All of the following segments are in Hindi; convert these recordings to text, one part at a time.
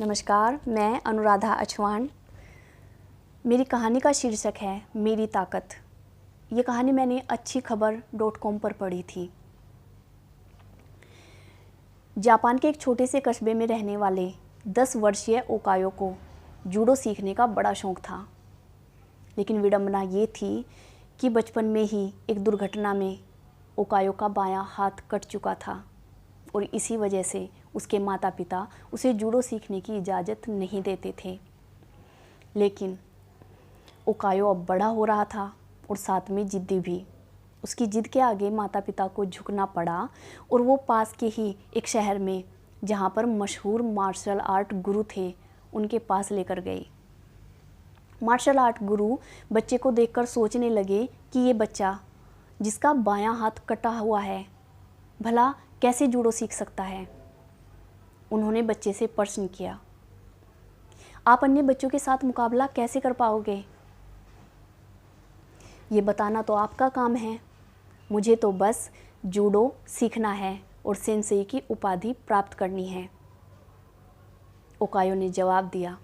नमस्कार, मैं अनुराधा अछवान। मेरी कहानी का शीर्षक है मेरी ताकत। ये कहानी मैंने अच्छीखबर.com पर पढ़ी थी। जापान के एक छोटे से कस्बे में रहने वाले 10 वर्षीय ओकायो को जूडो सीखने का बड़ा शौक था। लेकिन विडंबना ये थी कि बचपन में ही एक दुर्घटना में ओकायो का बायां हाथ कट चुका था और इसी वजह से उसके माता पिता उसे जूडो सीखने की इजाज़त नहीं देते थे। लेकिन ओकायो अब बड़ा हो रहा था और साथ में ज़िद्दी भी। उसकी ज़िद के आगे माता पिता को झुकना पड़ा और वो पास के ही एक शहर में, जहाँ पर मशहूर मार्शल आर्ट गुरु थे, उनके पास लेकर गए। मार्शल आर्ट गुरु बच्चे को देखकर सोचने लगे कि ये बच्चा जिसका बायां हाथ कटा हुआ है, भला कैसे जूडो सीख सकता है। उन्होंने बच्चे से प्रश्न किया, आप अन्य बच्चों के साथ मुकाबला कैसे कर पाओगे? ये बताना तो आपका काम है। मुझे तो बस जूडो सीखना है और सेंसेई की उपाधि प्राप्त करनी है, ओकायो ने जवाब दिया।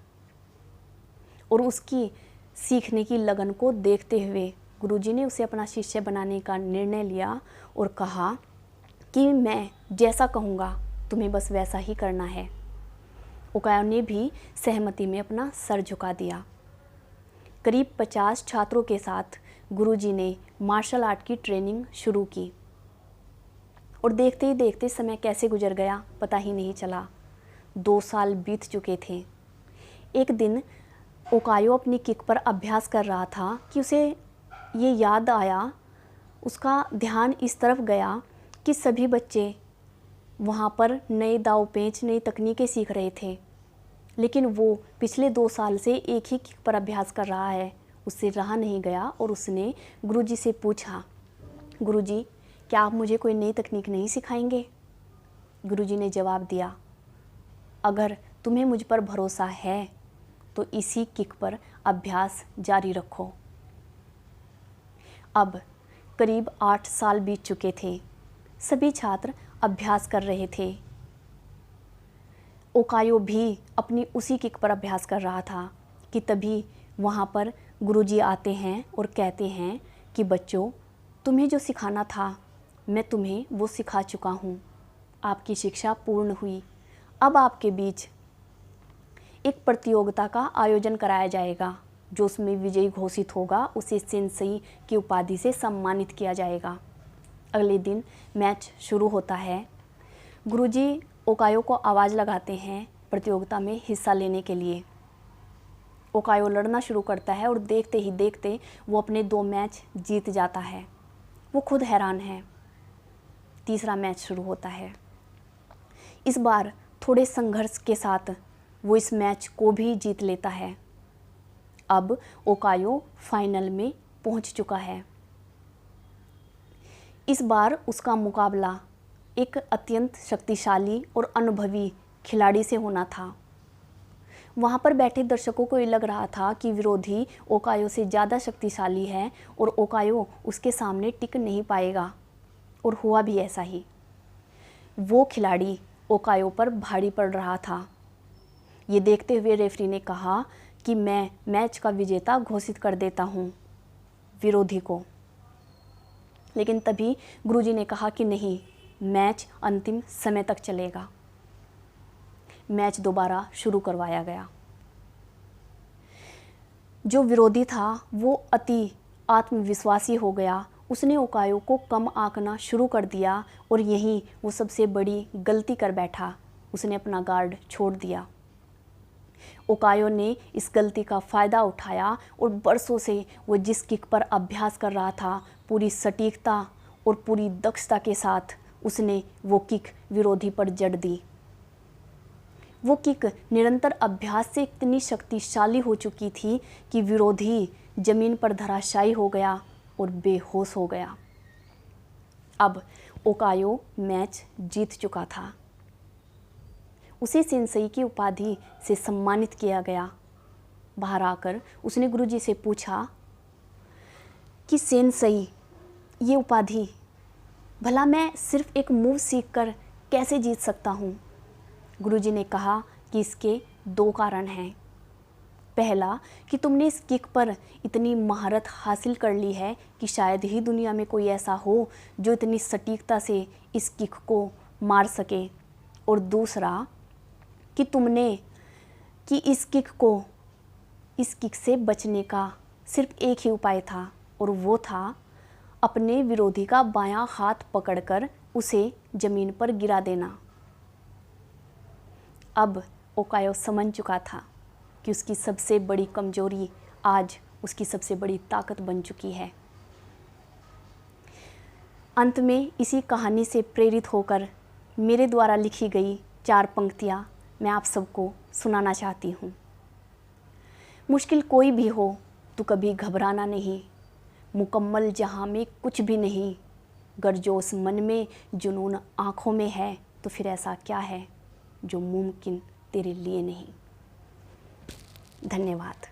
और उसकी सीखने की लगन को देखते हुए गुरुजी ने उसे अपना शिष्य बनाने का निर्णय लिया और कहा कि मैं जैसा कहूँगा तुम्हें बस वैसा ही करना है। ओकायो ने भी सहमति में अपना सर झुका दिया। करीब 50 छात्रों के साथ गुरुजी ने मार्शल आर्ट की ट्रेनिंग शुरू की और देखते ही देखते समय कैसे गुजर गया पता ही नहीं चला। 2 साल बीत चुके थे। एक दिन ओकायो अपनी किक पर अभ्यास कर रहा था कि उसे ये याद आया, उसका ध्यान इस तरफ गया कि सभी बच्चे वहाँ पर नए दाव पेंच, नई तकनीकें सीख रहे थे, लेकिन वो पिछले 2 साल से एक ही किक पर अभ्यास कर रहा है। उससे रहा नहीं गया और उसने गुरुजी से पूछा, गुरुजी क्या आप मुझे कोई नई तकनीक नहीं सिखाएंगे? गुरुजी ने जवाब दिया, अगर तुम्हें मुझ पर भरोसा है तो इसी किक पर अभ्यास जारी रखो। अब करीब 8 साल बीत चुके थे। सभी छात्र अभ्यास कर रहे थे। ओकायो भी अपनी उसी किक पर अभ्यास कर रहा था कि तभी वहाँ पर गुरुजी आते हैं और कहते हैं कि बच्चों, तुम्हें जो सिखाना था मैं तुम्हें वो सिखा चुका हूँ। आपकी शिक्षा पूर्ण हुई। अब आपके बीच एक प्रतियोगिता का आयोजन कराया जाएगा। जो उसमें विजयी घोषित होगा उसे सेंसेई की उपाधि से सम्मानित किया जाएगा। अगले दिन मैच शुरू होता है। गुरुजी ओकायो को आवाज़ लगाते हैं प्रतियोगिता में हिस्सा लेने के लिए। ओकायो लड़ना शुरू करता है और देखते ही देखते वो अपने 2 मैच जीत जाता है। वो खुद हैरान है। तीसरा मैच शुरू होता है। इस बार थोड़े संघर्ष के साथ वो इस मैच को भी जीत लेता है। अब ओकायो फाइनल में पहुंच चुका है। इस बार उसका मुकाबला एक अत्यंत शक्तिशाली और अनुभवी खिलाड़ी से होना था। वहाँ पर बैठे दर्शकों को ये लग रहा था कि विरोधी ओकायो से ज़्यादा शक्तिशाली है और ओकायो उसके सामने टिक नहीं पाएगा, और हुआ भी ऐसा ही। वो खिलाड़ी ओकायो पर भारी पड़ रहा था। ये देखते हुए रेफरी ने कहा कि मैं मैच का विजेता घोषित कर देता हूँ विरोधी को। लेकिन तभी गुरुजी ने कहा कि नहीं, मैच अंतिम समय तक चलेगा। मैच दोबारा शुरू करवाया गया। जो विरोधी था वो अति आत्मविश्वासी हो गया। उसने ओकायो को कम आंकना शुरू कर दिया और यहीं वो सबसे बड़ी गलती कर बैठा। उसने अपना गार्ड छोड़ दिया। ओकायो ने इस गलती का फ़ायदा उठाया और बरसों से वो जिस किक पर अभ्यास कर रहा था, पूरी सटीकता और पूरी दक्षता के साथ उसने वो किक विरोधी पर जड़ दी। वो किक निरंतर अभ्यास से इतनी शक्तिशाली हो चुकी थी कि विरोधी जमीन पर धराशायी हो गया और बेहोश हो गया। अब ओकायो मैच जीत चुका था। उसे सेंसेई की उपाधि से सम्मानित किया गया। बाहर आकर उसने गुरुजी से पूछा कि सेंसेई, ये उपाधि भला मैं सिर्फ एक मूव सीखकर कैसे जीत सकता हूँ? गुरुजी ने कहा कि इसके दो कारण हैं। पहला कि तुमने इस किक पर इतनी महारत हासिल कर ली है कि शायद ही दुनिया में कोई ऐसा हो जो इतनी सटीकता से इस किक को मार सके। और दूसरा कि तुमने कि इस किक से बचने का सिर्फ एक ही उपाय था, और वो था अपने विरोधी का बायां हाथ पकड़कर उसे ज़मीन पर गिरा देना। अब ओकायो समझ चुका था कि उसकी सबसे बड़ी कमजोरी आज उसकी सबसे बड़ी ताकत बन चुकी है। अंत में इसी कहानी से प्रेरित होकर मेरे द्वारा लिखी गई 4 पंक्तियाँ मैं आप सबको सुनाना चाहती हूँ। मुश्किल कोई भी हो तो कभी घबराना नहीं, मुकम्मल जहाँ में कुछ भी नहीं, गर्जोश मन में जुनून आँखों में है, तो फिर ऐसा क्या है जो मुमकिन तेरे लिए नहीं। धन्यवाद।